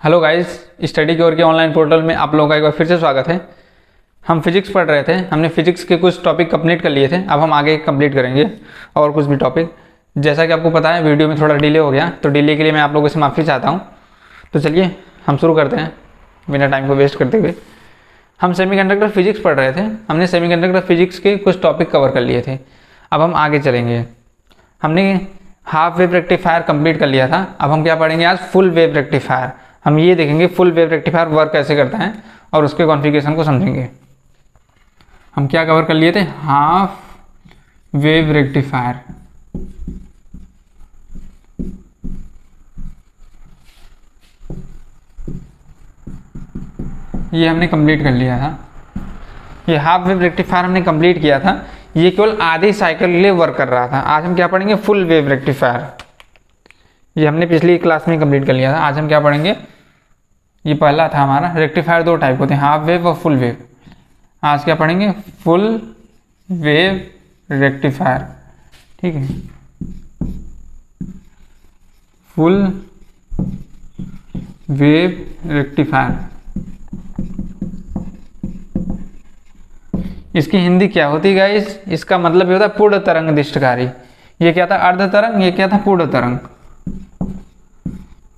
Hello guys, study की ओर के online portal में आप लोगों का एक बार फिर से स्वागत है। हम फिजिक्स पढ़ रहे थे, हमने फिजिक्स के कुछ टॉपिक कंप्लीट कर लिए थे। अब हम आगे कंप्लीट करेंगे और कुछ भी टॉपिक। जैसा कि आपको पता है वीडियो में थोड़ा डिले हो गया, तो डिले के लिए मैं आप लोगों से माफ़ी चाहता हूँ। तो चलिए हम शुरू करते हैं बिना टाइम को वेस्ट करते हुए। हम सेमीकंडक्टर फिजिक्स पढ़ रहे थे, हमने सेमीकंडक्टर फिजिक्स के कुछ टॉपिक कवर कर लिए थे। अब हम आगे चलेंगे। हमने हाफ वेव रेक्टिफायर कंप्लीट कर लिया था। अब हम क्या पढ़ेंगे आज? Full wave rectifier. हम ये देखेंगे फुल वेव रेक्टिफायर वर्क कैसे करता है और उसके कॉन्फ़िगरेशन को समझेंगे। हम क्या कवर कर लिए थे? Half wave rectifier. ये हमने कंप्लीट कर लिया था। ये हाफ वेव रेक्टिफायर हमने कंप्लीट किया था। ये केवल आधी साइकिल के लिए वर्क कर रहा था। आज हम क्या पढ़ेंगे? Full wave rectifier. ये हमने पिछली क्लास में कंप्लीट कर लिया था। आज हम क्या पढ़ेंगे? ये पहला था हमारा। रेक्टिफायर दो टाइप होते हैं, हाफ वेव और फुल वेव। आज क्या पढ़ेंगे? Full wave rectifier. ठीक है, फुल वेव रेक्टिफायर। इसकी हिंदी क्या होती है गाइस? इसका मतलब ये होता है पूर्ण तरंग दिष्टकारी। ये क्या था? अर्ध तरंग। ये क्या था? पूर्ण तरंग।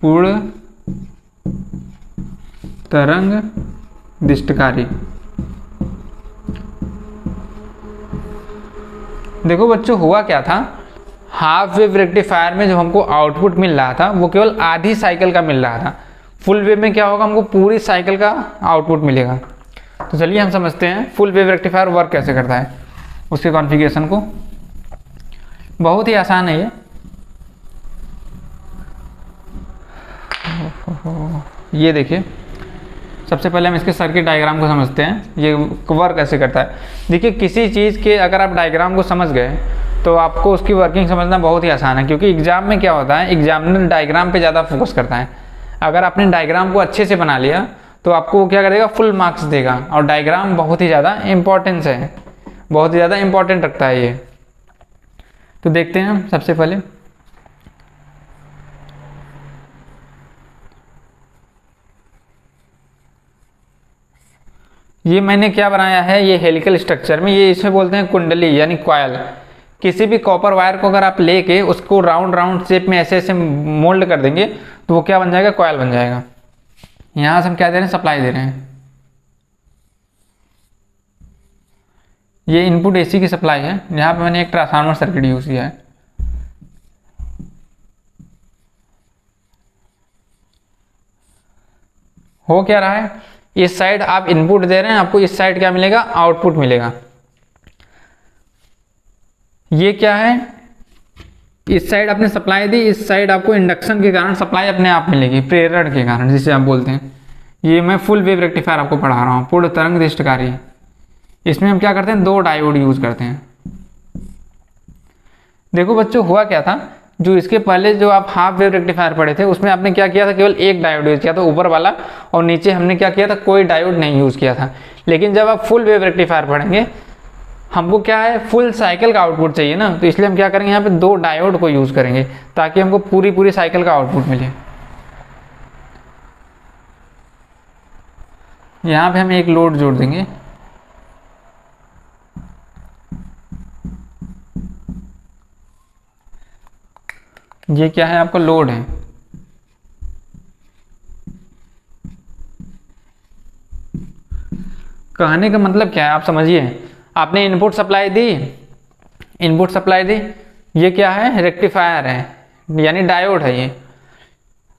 पूर्ण तरंग दिष्टकारी। देखो बच्चों, हुआ क्या था? हाफ वेव रेक्टिफायर में जो हमको आउटपुट मिल रहा था वो केवल आधी साइकिल का मिल रहा था। फुल वेव में क्या होगा? हमको पूरी साइकिल का आउटपुट मिलेगा। तो चलिए हम समझते हैं फुल वेव रेक्टिफायर वर्क कैसे करता है, उसके कॉन्फ़िगरेशन को। बहुत ही आसान है ये। ये देखिए, सबसे पहले हम इसके सर्किट डायग्राम को समझते हैं, ये वर्क कैसे करता है। देखिए, किसी चीज़ के अगर आप डायग्राम को समझ गए तो आपको उसकी वर्किंग समझना बहुत ही आसान है। क्योंकि एग्जाम में क्या होता है, एग्जामिनर डायग्राम पे ज़्यादा फोकस करता है। अगर आपने डायग्राम को अच्छे से बना लिया तो आपको वो क्या करेगा? फुल मार्क्स देगा। और डायग्राम बहुत ही ज़्यादा इंपॉर्टेंस है, बहुत ही ज़्यादा इंपॉर्टेंट रखता है ये। तो देखते हैं हम सबसे पहले। ये मैंने क्या बनाया है? ये हेलिकल स्ट्रक्चर में, ये इसमें बोलते हैं कुंडली यानी कॉयल। किसी भी कॉपर वायर को अगर आप लेके उसको राउंड राउंड शेप में ऐसे ऐसे मोल्ड कर देंगे तो वो क्या बन जाएगा? कॉयल बन जाएगा। यहां से हम क्या दे रहे हैं? सप्लाई दे रहे हैं। ये इनपुट एसी की सप्लाई है। यहाँ पे मैंने एक ट्रांसफार्मर सर्किट यूज किया है। हो क्या रहा है? इस साइड आप इनपुट दे रहे हैं, आपको इस साइड क्या मिलेगा? आउटपुट मिलेगा। ये क्या है? इस साइड आपने सप्लाई दी, इस साइड आपको इंडक्शन के कारण सप्लाई अपने आप मिलेगी, प्रेरण के कारण, जिसे आप बोलते हैं। ये मैं फुल वेव रेक्टिफायर आपको पढ़ा रहा हूँ, पूर्ण तरंग दिष्टकारी। इसमें हम क्या करते हैं? दो डायोड यूज करते हैं। देखो बच्चों, हुआ क्या था? जो इसके पहले जो आप हाफ वेव रेक्टिफायर पढ़े थे उसमें आपने क्या किया था? केवल एक डायोड यूज किया था, ऊपर वाला, और नीचे हमने क्या किया था? कोई डायोड नहीं यूज किया था। लेकिन जब आप फुल वेव रेक्टिफायर पढ़ेंगे, हमको क्या है? फुल साइकिल का आउटपुट चाहिए ना, तो इसलिए हम क्या करेंगे? यहाँ पे दो डायोड को यूज करेंगे ताकि हमको पूरी पूरी साइकिल का आउटपुट मिले। यहाँ पे हम एक लोड जोड़ देंगे। ये क्या है? आपका लोड है। कहने का मतलब क्या है आप समझिए। आपने इनपुट सप्लाई दी, इनपुट सप्लाई दी। ये क्या है? रेक्टिफायर है, यानी डायोड है ये।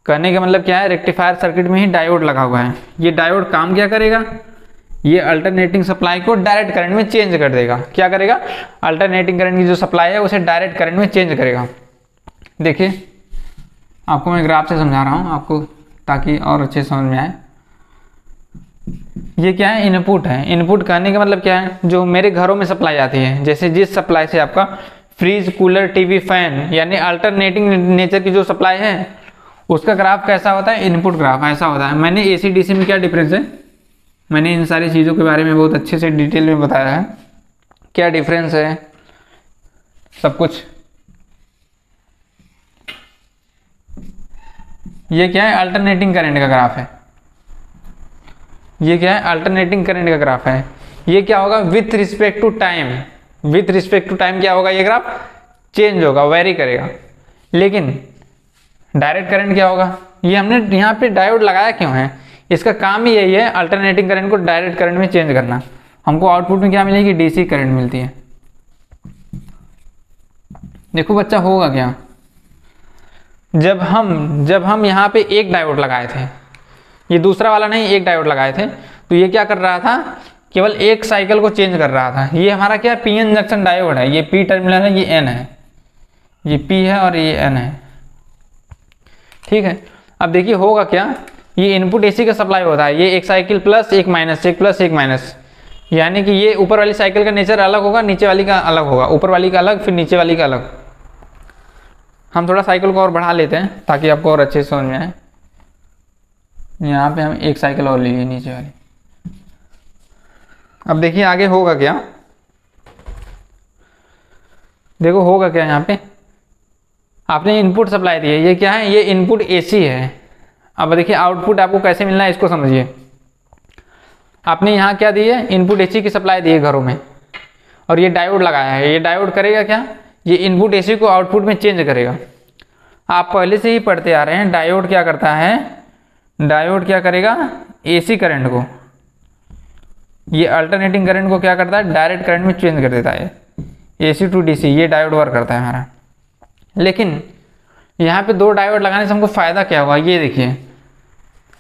कहने का मतलब क्या है? रेक्टिफायर सर्किट में ही डायोड लगा हुआ है। ये डायोड काम क्या करेगा? ये अल्टरनेटिंग सप्लाई को डायरेक्ट करंट में चेंज कर देगा। क्या करेगा? अल्टरनेटिंग करंट की जो सप्लाई है उसे डायरेक्ट करंट में चेंज करेगा। देखिए, आपको मैं ग्राफ से समझा रहा हूँ आपको, ताकि और अच्छे समझ में आए। ये क्या है? इनपुट है। इनपुट कहने का मतलब क्या है? जो मेरे घरों में सप्लाई आती है, जैसे जिस सप्लाई से आपका फ्रिज, कूलर, टीवी, फैन, यानी अल्टरनेटिंग नेचर की जो सप्लाई है उसका ग्राफ कैसा होता है? इनपुट ग्राफ ऐसा होता है। मैंने एसी डीसी में क्या डिफरेंस है, मैंने इन सारी चीज़ों के बारे में बहुत अच्छे से डिटेल में बताया है, क्या डिफरेंस है सब कुछ। ये क्या है, अल्टरनेटिंग करंट का ग्राफ है। ये क्या है, अल्टरनेटिंग करंट का ग्राफ है। ये क्या होगा, with respect to time, with respect to time क्या होगा, ये ग्राफ चेंज होगा, वेरी करेगा। लेकिन डायरेक्ट करंट क्या होगा, ये हमने यहाँ पे डायोड लगाया क्यों है, इसका काम ही यही है, अल्टरनेटिंग करंट को डायरेक्ट करंट में चेंज करना। हमको आउटपुट में क्या मिलेगी, डीसी करंट मिलती है। देखो बच्चा होगा क्या, जब हम यहाँ पे एक डायोड लगाए थे, ये दूसरा वाला नहीं, एक डायोड लगाए थे, तो ये क्या कर रहा था, केवल एक साइकिल को चेंज कर रहा था। ये हमारा क्या, पीएन जंक्शन डायोड है, ये पी टर्मिनल है, ये एन है, ये पी है और ये एन है, ठीक है। अब देखिए होगा क्या, ये इनपुट एसी का सप्लाई होता है, ये एक साइकिल प्लस एक माइनस, एक प्लस एक माइनस, यानी कि ये ऊपर वाली साइकिल का नेचर अलग होगा, नीचे वाली का अलग होगा, ऊपर वाली का अलग, फिर नीचे वाली का अलग। हम थोड़ा साइकिल को और बढ़ा लेते हैं ताकि आपको और अच्छे से समझ में आए। यहाँ पे हम एक साइकिल और ले लिए नीचे वाली। अब देखिए आगे होगा क्या, देखो होगा क्या, यहाँ पे आपने इनपुट सप्लाई दी है, ये क्या है, ये इनपुट एसी है। अब देखिए आउटपुट आपको कैसे मिलना है, इसको समझिए। आपने यहाँ क्या दी है, इनपुट एसी की सप्लाई दी है घरों में, और ये डायोड लगाया है। ये डायोड करेगा क्या, ये इनपुट एसी को आउटपुट में चेंज करेगा। आप पहले से ही पढ़ते आ रहे हैं, डायोड क्या करता है, डायोड क्या करेगा, एसी करंट को, ये अल्टरनेटिंग करंट को क्या करता है, डायरेक्ट करंट में चेंज कर देता है, एसी टू डीसी, ये डायोड वर्क करता है हमारा। लेकिन यहाँ पे दो डायोड लगाने से हमको फायदा क्या हुआ, ये देखिए,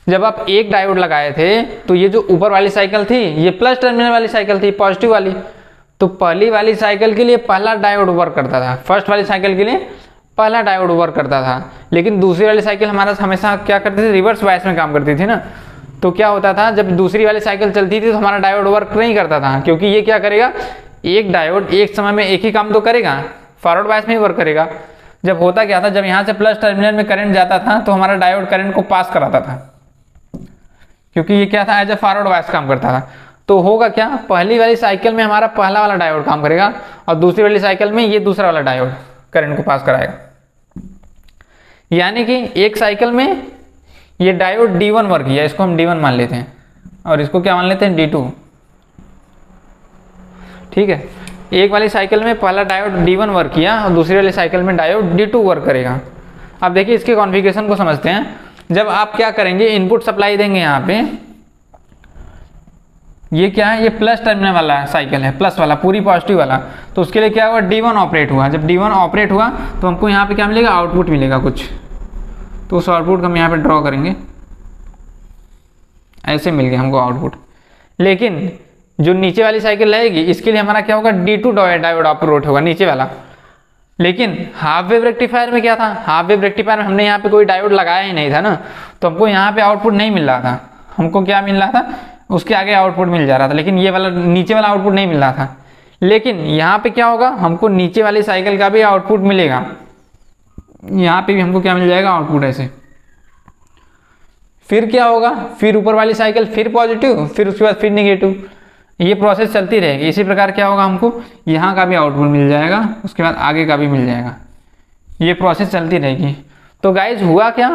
जब आप एक डायोड लगाए थे तो ये जो ऊपर वाली साइकिल थी, ये प्लस टर्मिनल वाली साइकिल थी, पॉजिटिव वाली, तो पहली वाली साइकिल के लिए पहला डायोड वर्क करता था, फर्स्ट वाली साइकिल के लिए पहला डायोड वर्क करता था। लेकिन दूसरी वाली साइकिल हमारा हमेशा क्या करती थी, रिवर्स बायस में काम करती थी ना। तो क्या होता था, जब दूसरी वाली साइकिल चलती थी तो हमारा डायोड वर्क नहीं करता था, क्योंकि ये क्या करेगा, एक डायोड एक समय में एक ही काम तो करेगा, फॉरवर्ड बायस में ही वर्क करेगा। जब होता क्या था, जब यहाँ से प्लस टर्मिनल में करंट जाता था तो हमारा डायोड करंट को पास कराता था, क्योंकि ये क्या था, एज ए फॉरवर्ड बायस काम करता था। तो होगा क्या, पहली वाली साइकिल में हमारा पहला वाला डायोड काम करेगा और दूसरी वाली साइकिल में ये दूसरा वाला डायोड करंट को पास कराएगा। यानी कि एक साइकिल में ये डायोड D1 वर्क किया, इसको हम D1 मान लेते हैं, और इसको क्या मान लेते हैं, D2, ठीक है। एक वाली साइकिल में पहला डायोड D1 वर्क किया और दूसरी वाली साइकिल में डायोड D2 वर्क करेगा। अब देखिए इसके कॉन्फ़िगरेशन को समझते हैं। जब आप क्या करेंगे, इनपुट सप्लाई देंगे, यहाँ पे ये क्या है, ये प्लस टर्मिनल वाला साइकिल है, प्लस वाला, पूरी पॉजिटिव वाला, तो उसके लिए क्या हुआ, D1 ऑपरेट हुआ। जब D1 ऑपरेट हुआ तो हमको यहाँ पे क्या मिलेगा, आउटपुट मिलेगा कुछ, तो उस आउटपुट को हम यहाँ पे ड्रॉ करेंगे, ऐसे मिल गया हमको आउटपुट। लेकिन जो नीचे वाली साइकिल रहेगी, इसके लिए हमारा क्या होगा, D2 डायोड ऑपरेट होगा, नीचे वाला। लेकिन हाफ वेव रेक्टिफायर में क्या था, हाफ वेव रेक्टिफायर में हमने यहाँ पे कोई डायोड लगाया ही नहीं था ना, तो हमको यहाँ पे आउटपुट नहीं मिल रहा था। हमको क्या मिल रहा था, उसके आगे आउटपुट मिल जा रहा था, लेकिन ये वाला नीचे वाला आउटपुट नहीं मिल रहा था। लेकिन यहाँ पे क्या होगा, हमको नीचे वाली साइकिल का भी आउटपुट मिलेगा, यहाँ पे भी हमको क्या मिल जाएगा, आउटपुट ऐसे। फिर क्या होगा, फिर ऊपर वाली साइकिल फिर पॉजिटिव, फिर उसके बाद फिर निगेटिव, ये प्रोसेस चलती रहेगी। इसी प्रकार क्या होगा, हमको यहाँ का भी आउटपुट मिल जाएगा, उसके बाद आगे का भी मिल जाएगा, ये प्रोसेस चलती रहेगी। तो गाइज हुआ क्या,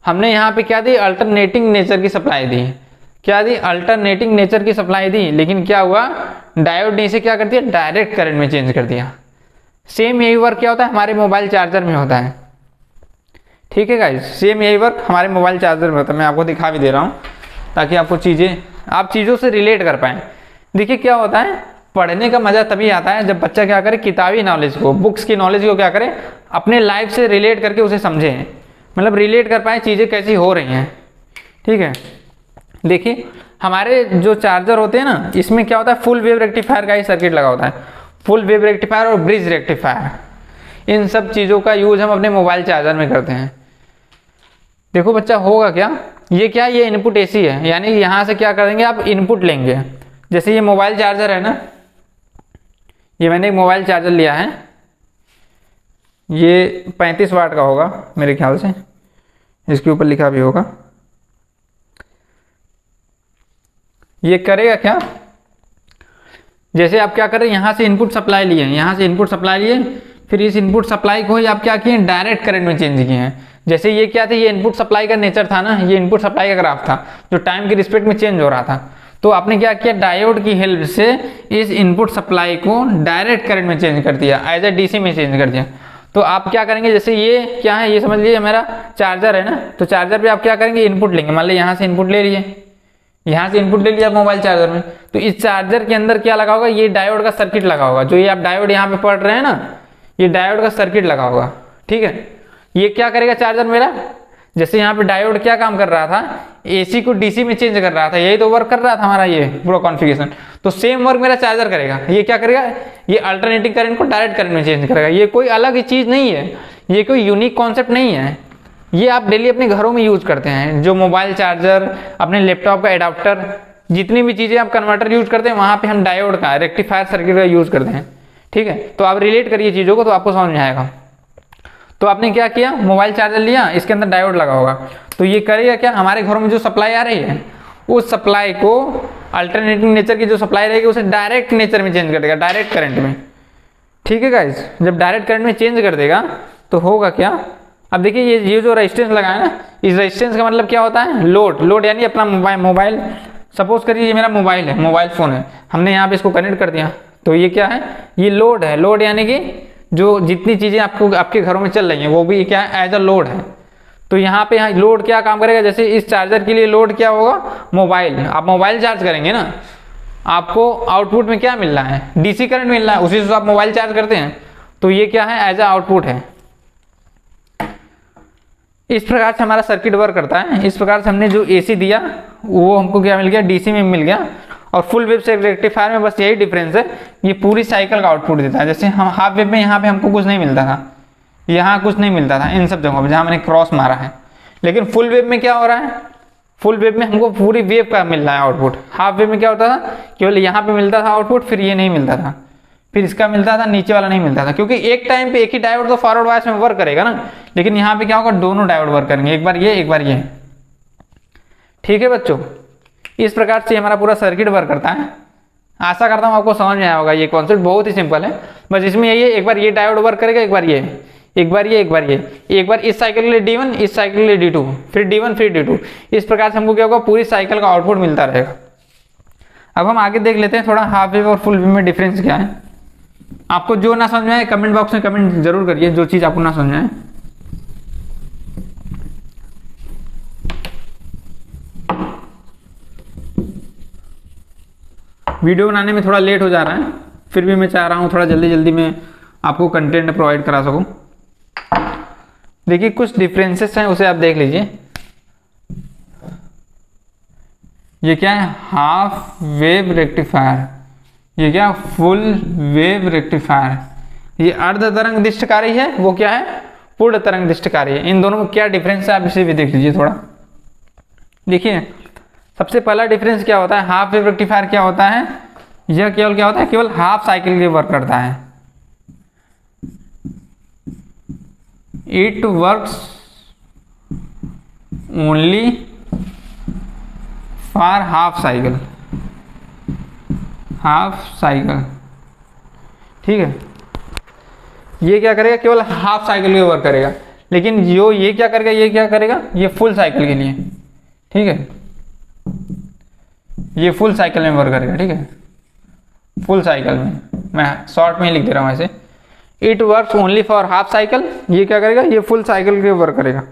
हमने यहाँ पे क्या दी, अल्टरनेटिंग नेचर की सप्लाई दी। क्या दी, अल्टरनेटिंग नेचर की सप्लाई दी। लेकिन क्या हुआ, डायोड ने इसे क्या कर दिया, डायरेक्ट करंट में चेंज कर दिया। सेम यही वर्क क्या होता है, हमारे मोबाइल चार्जर में होता है, ठीक है गाइज, सेम यही वर्क हमारे मोबाइल चार्जर में होता है। मैं आपको दिखा भी दे रहा हूँ ताकि आपको आप चीज़ों से रिलेट कर पाएँ। देखिए क्या होता है, पढ़ने का मज़ा तभी आता है जब बच्चा क्या करे, किताबी नॉलेज को, बुक्स की नॉलेज को क्या करे, अपने लाइफ से रिलेट करके उसे समझे, मतलब रिलेट कर पाए चीज़ें कैसी हो रही हैं, ठीक है। देखिए हमारे जो चार्जर होते हैं ना, इसमें क्या होता है, फुल वेव रेक्टिफायर का ही सर्किट लगा होता है, फुल वेव रेक्टिफायर और ब्रिज रेक्टिफायर, इन सब चीज़ों का यूज हम अपने मोबाइल चार्जर में करते हैं। देखो बच्चा होगा क्या, ये क्या, ये इनपुट एसी है, यानी यहाँ से क्या करेंगे, आप इनपुट लेंगे। जैसे ये मोबाइल चार्जर है ना, ये मैंने एक मोबाइल चार्जर लिया है, ये 35 वाट का होगा मेरे ख्याल से, इसके ऊपर लिखा भी होगा। ये करेगा क्या, जैसे आप क्या करें, यहाँ से इनपुट सप्लाई लिए, यहाँ से इनपुट सप्लाई लिए, फिर इस इनपुट सप्लाई को ही आप क्या किए, डायरेक्ट करंट में चेंज किए हैं। जैसे ये क्या था, ये इनपुट सप्लाई का नेचर था ना, ये इनपुट सप्लाई का ग्राफ था जो टाइम के रिस्पेक्ट में चेंज हो रहा था। तो आपने क्या किया, डायोड की हेल्प से इस इनपुट सप्लाई को डायरेक्ट करंट में चेंज कर दिया, एज ए डीसी में चेंज कर दिया। तो आप क्या करेंगे, जैसे ये क्या है, ये समझ लीजिए मेरा चार्जर है ना, तो चार्जर पे आप क्या करेंगे, इनपुट लेंगे। मान लीजिए यहाँ से इनपुट ले लिए, यहाँ से इनपुट ले लिया मोबाइल चार्जर में, तो इस चार्जर के अंदर क्या लगा होगा, ये डायोड का सर्किट लगा होगा। जो ये आप डायोड यहाँ पे पढ़ रहे हैं ना, ये डायोड का सर्किट लगा होगा, ठीक है। ये क्या करेगा चार्जर मेरा, जैसे यहाँ पे डायोड क्या काम कर रहा था, एसी को डीसी में चेंज कर रहा था, यही तो वर्क कर रहा था हमारा ये पूरा कॉन्फ़िगरेशन। तो सेम वर्क मेरा चार्जर करेगा। ये क्या करेगा, ये अल्टरनेटिंग करंट को डायरेक्ट करंट में चेंज करेगा। ये कोई अलग चीज़ नहीं है, ये कोई यूनिक कॉन्सेप्ट नहीं है, ये आप डेली अपने घरों में यूज करते हैं। जो मोबाइल चार्जर, अपने लैपटॉप का एडाप्टर, जितनी भी चीज़ें आप कन्वर्टर यूज करते हैं, वहाँ पे हम डायोड का, रेक्टिफायर सर्किट का यूज करते हैं, ठीक है। तो आप रिलेट करिए चीज़ों को तो आपको समझ में आएगा। तो आपने क्या किया, मोबाइल चार्जर लिया, इसके अंदर डायोड लगा होगा, तो ये करेगा क्या, हमारे घरों में जो सप्लाई आ रही है उस सप्लाई को अल्टरनेटिंग नेचर की जो सप्लाई रहेगी उसे डायरेक्ट नेचर में चेंज कर देगा, डायरेक्ट करंट में, ठीक है गाइस। जब डायरेक्ट करंट में चेंज कर देगा तो होगा क्या, अब देखिए ये जो रेजिस्टेंस लगा है ना, इस रेजिस्टेंस का मतलब क्या होता है, लोड यानी अपना मोबाइल, सपोज करिए ये मेरा मोबाइल है, मोबाइल फ़ोन है, हमने यहाँ पे इसको कनेक्ट कर दिया, तो ये क्या है, ये लोड है। लोड यानी कि जो जितनी चीज़ें आपको आपके घरों में चल रही हैं वो भी क्या है, एज अ लोड है। तो यहाँ पे लोड क्या काम करेगा, जैसे इस चार्जर के लिए लोड क्या होगा, मोबाइल। आप मोबाइल चार्ज करेंगे ना, आपको आउटपुट में क्या मिल रहा है, डीसी करंट मिल रहा है, उसी से आप मोबाइल चार्ज करते हैं, तो ये क्या है, एज अ आउटपुट है। इस प्रकार से हमारा सर्किट वर्क करता है। इस प्रकार से हमने जो एसी दिया वो हमको क्या मिल गया, डीसी में मिल गया। और फुल वेव से रेक्टिफायर में बस यही डिफरेंस है, ये पूरी साइकिल का आउटपुट देता है। जैसे हम हाफ वेव में यहाँ पे हमको कुछ नहीं मिलता था, यहाँ कुछ नहीं मिलता था इन सब जगहों पे जहाँ मैंने क्रॉस मारा है, लेकिन फुल वेव में क्या हो रहा है, फुल वेव में हमको पूरी वेव का मिल रहा है आउटपुट। हाफ वेव में क्या होता था, केवल यहाँ पे मिलता था आउटपुट, फिर ये नहीं मिलता था, फिर इसका मिलता था, नीचे वाला नहीं मिलता था, क्योंकि एक टाइम पे एक ही डायोड तो फॉरवर्ड बायस में वर्क करेगा ना, लेकिन यहाँ पे क्या होगा, दोनों डायोड वर्क करेंगे, एक बार ये एक बार ये, ठीक है बच्चों। इस प्रकार से हमारा पूरा सर्किट वर्क करता है। आशा करता हूँ आपको समझ में आया होगा। ये कॉन्सेप्ट बहुत ही सिंपल है, बस इसमें यही है, एक बार ये डायोड वर्क करेगा, एक बार ये, एक बार ये, एक बार ये, एक बार इस साइकिल के लिए D1, इस साइकिल के लिए D2, फिर D1 फिर D2। इस प्रकार से हमको क्या होगा, पूरी साइकिल का आउटपुट मिलता रहेगा। अब हम आगे देख लेते हैं थोड़ा हाफ वेव और फुल वेव में डिफरेंस क्या है। आपको जो ना समझ में आए कमेंट बॉक्स में कमेंट जरूर करिए, जो चीज़ आपको ना समझ में आए। वीडियो बनाने में थोड़ा लेट हो जा रहा है, फिर भी मैं चाह रहा हूँ थोड़ा जल्दी जल्दी में आपको कंटेंट प्रोवाइड करा सकूँ। देखिए कुछ डिफरेंसेस हैं, उसे आप देख लीजिए। ये क्या है, हाफ वेव रेक्टिफायर, ये क्या, फुल वेव रेक्टिफायर। ये अर्ध तरंग दिष्टकारी है, वो क्या है, पूर्ण तरंग दिष्टकारी है। इन दोनों में क्या डिफरेंस है आप इसे भी देख लीजिए थोड़ा। देखिए सबसे पहला डिफरेंस क्या होता है, हाफ वेव रेक्टिफायर क्या होता है, यह केवल क्या होता है, केवल हाफ साइकिल के वर्क करता है। It works only for half cycle, half cycle, ठीक है। ये क्या करेगा, केवल हाफ साइकिल के वर्क करेगा। लेकिन जो ये क्या करेगा, ये क्या करेगा, ये फुल साइकिल के लिए, ठीक है, ये फुल साइकिल में वर्क करेगा, ठीक है, फुल साइकिल में। मैं शॉर्ट में ही लिख दे रहा हूँ ऐसे, it works only for half cycle. ये क्या करेगा, ये फुल साइकिल के वर्क करेगा।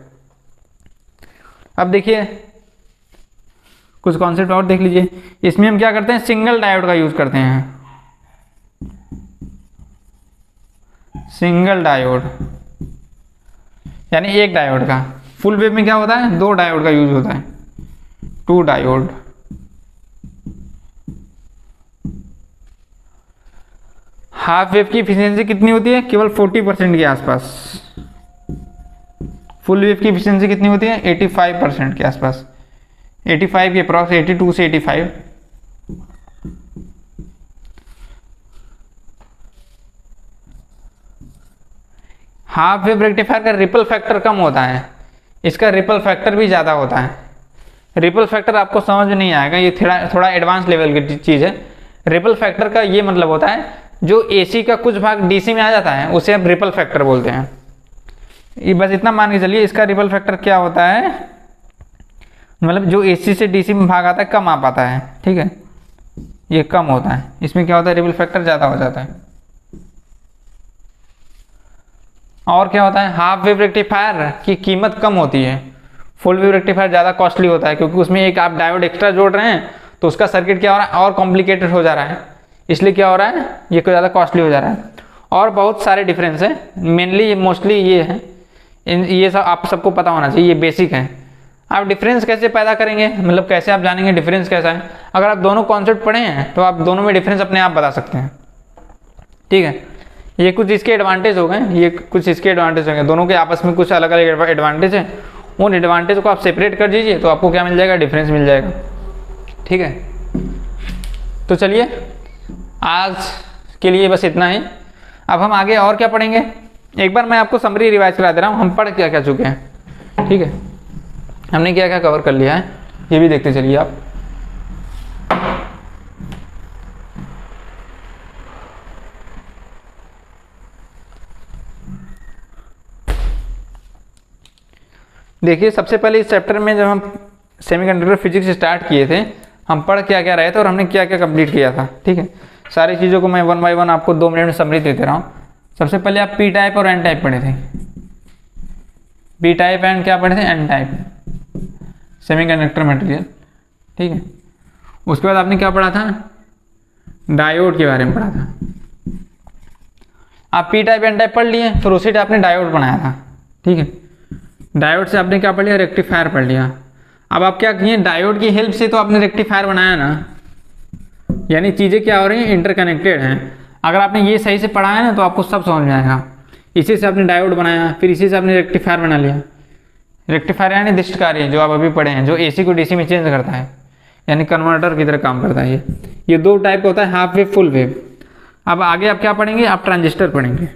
अब देखिए कुछ कॉन्सेप्ट और देख लीजिए। इसमें हम क्या करते हैं, सिंगल डायोड का यूज करते हैं, सिंगल डायोड यानी एक डायोड का। फुल वेव में क्या होता है, दो डायोड का यूज होता है, टू डायोड। हाफ वेव की एफिशिएंसी कितनी होती है, केवल 40% के आसपास। फुल वेव की एफिशिएंसी कितनी होती है, 85% के आसपास, 85 के अप्रॉक्स, 82 से 85। हाफ वेव रेक्टिफायर का रिपल फैक्टर कम होता है, इसका रिपल फैक्टर भी ज़्यादा होता है। रिपल फैक्टर आपको समझ में नहीं आएगा, ये थोड़ा एडवांस लेवल की चीज़ है। रिपल फैक्टर का ये मतलब होता है जो एसी का कुछ भाग डीसी में आ जाता है उसे हम रिपल फैक्टर बोलते हैं। ये बस इतना मान के चलिए, इसका रिपल फैक्टर क्या होता है, मतलब जो AC से DC में भाग आता है कम आ पाता है, ठीक है, ये कम होता है, इसमें क्या होता है रिपल फैक्टर ज़्यादा हो जाता है। और क्या होता है, हाफ वेव रेक्टिफायर की कीमत कम होती है, फुल वेव रेक्टिफायर ज़्यादा कॉस्टली होता है, क्योंकि उसमें एक आप डायोड एक्स्ट्रा जोड़ रहे हैं तो उसका सर्किट क्या हो रहा है और कॉम्प्लिकेटेड हो जा रहा है, इसलिए क्या हो रहा है ये कोई ज़्यादा कॉस्टली हो जा रहा है। और बहुत सारे डिफरेंस है, मेनली मोस्टली ये है, ये सब आप सबको पता होना चाहिए, ये बेसिक है। आप डिफरेंस कैसे पैदा करेंगे, मतलब कैसे आप जानेंगे डिफरेंस कैसा है, अगर आप दोनों कॉन्सेप्ट पढ़े हैं तो आप दोनों में डिफरेंस अपने आप बता सकते हैं, ठीक है। ये कुछ इसके एडवांटेज हो गए, ये कुछ इसके एडवांटेज हो गए, दोनों के आपस में कुछ अलग अलग एडवांटेज हैं, उन एडवांटेज को आप सेपरेट कर दीजिए तो आपको क्या मिल जाएगा, डिफरेंस मिल जाएगा, ठीक है। तो चलिए आज के लिए बस इतना ही, अब हम आगे और क्या पढ़ेंगे, एक बार मैं आपको समरी रिवाइज करा दे रहा हूँ, हम पढ़ क्या क्या चुके हैं, ठीक है, हमने क्या क्या कवर कर लिया है ये भी देखते चलिए आप। देखिए सबसे पहले इस चैप्टर में जब हम सेमीकंडक्टर फिजिक्स स्टार्ट किए थे, हम पढ़ क्या क्या रहे थे और हमने क्या क्या कंप्लीट किया था, ठीक है। सारी चीज़ों को मैं 1 बाय 1 आपको 2 मिनट में समरी देते रहा हूँ। सबसे पहले आप पी टाइप और एन टाइप पढ़े थे, पी टाइप एंड क्या पढ़े थे, एन टाइप सेमीकंडक्टर मटेरियल, ठीक है। उसके बाद आपने क्या पढ़ा था, डायोड के बारे में पढ़ा था। आप पी टाइप एन टाइप पढ़ लिए, फिर उसी टाइप आपने डायोड बनाया था, ठीक है। डायोड से आपने क्या पढ़ लिया, रेक्टिफायर पढ़ लिया। अब आप क्या किए, डायोड की हेल्प से तो आपने रेक्टिफायर बनाया ना, यानी चीज़ें क्या हो रही हैं, इंटरकनेक्टेड हैं। अगर आपने ये सही से पढ़ा है ना तो आपको सब समझ में आएगा। इसी से आपने डायोड बनाया, फिर इसी से आपने रेक्टिफायर बना लिया। रेक्टिफायर यानी दिष्ट कार्य जो आप अभी पढ़े हैं, जो AC को DC में चेंज करता है, यानी कन्वर्टर की तरह काम करता है। ये 2 टाइप का होता है, हाफ वेव, फुल वेव। अब आगे आप क्या पढ़ेंगे, आप ट्रांजिस्टर पढ़ेंगे।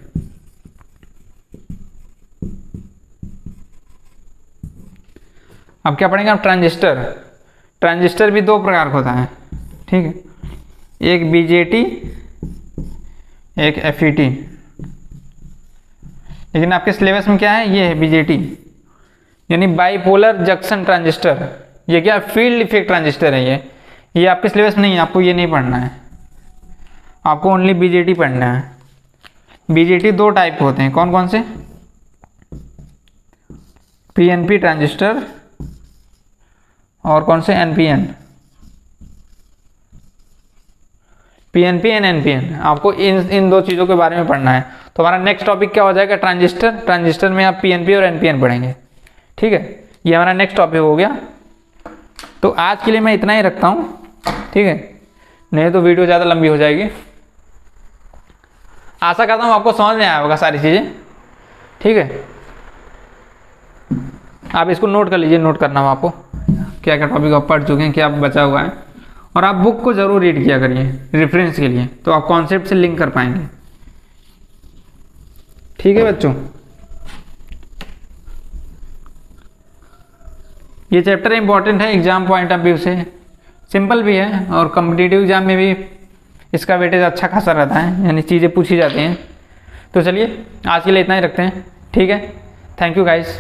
अब क्या पढ़ेंगे आप, ट्रांजिस्टर। ट्रांजिस्टर भी 2 प्रकार का होता है, ठीक है, एक BJT एक FET। लेकिन आपके सिलेबस में क्या है, ये है BJT यानी बाइपोलर जंक्शन ट्रांजिस्टर। ये क्या, फील्ड इफेक्ट ट्रांजिस्टर है। ये आपके सिलेबस में नहीं है, आपको ये नहीं पढ़ना है, आपको ओनली BJT पढ़ना है। BJT 2 टाइप के होते हैं, कौन कौन से, PNP ट्रांजिस्टर और कौन से, NPN। PNP एंड NPN, आपको इन 2 चीज़ों के बारे में पढ़ना है। तो हमारा नेक्स्ट टॉपिक क्या हो जाएगा, ट्रांजिस्टर। ट्रांजिस्टर में आप PNP और NPN पढ़ेंगे, ठीक है। ये हमारा नेक्स्ट टॉपिक हो गया। तो आज के लिए मैं इतना ही रखता हूँ, ठीक है, नहीं तो वीडियो ज़्यादा लंबी हो जाएगी। आशा करता हूँ आपको समझ में आया होगा सारी चीज़ें, ठीक है। आप इसको नोट कर लीजिए, नोट करना हो आपको क्या क्या टॉपिक आप पढ़ चुके हैं, क्या बचा हुआ है। और आप बुक को ज़रूर रीड किया करिए रेफरेंस के लिए, तो आप कॉन्सेप्ट से लिंक कर पाएंगे, ठीक है बच्चों। ये चैप्टर इंपॉर्टेंट है एग्जाम पॉइंट ऑफ व्यू से, सिंपल भी है और कॉम्पिटिटिव एग्जाम में भी इसका वेटेज अच्छा खासा रहता है, यानी चीज़ें पूछी जाती हैं। तो चलिए आज के लिए इतना ही रखते हैं, ठीक है। Thank you guys.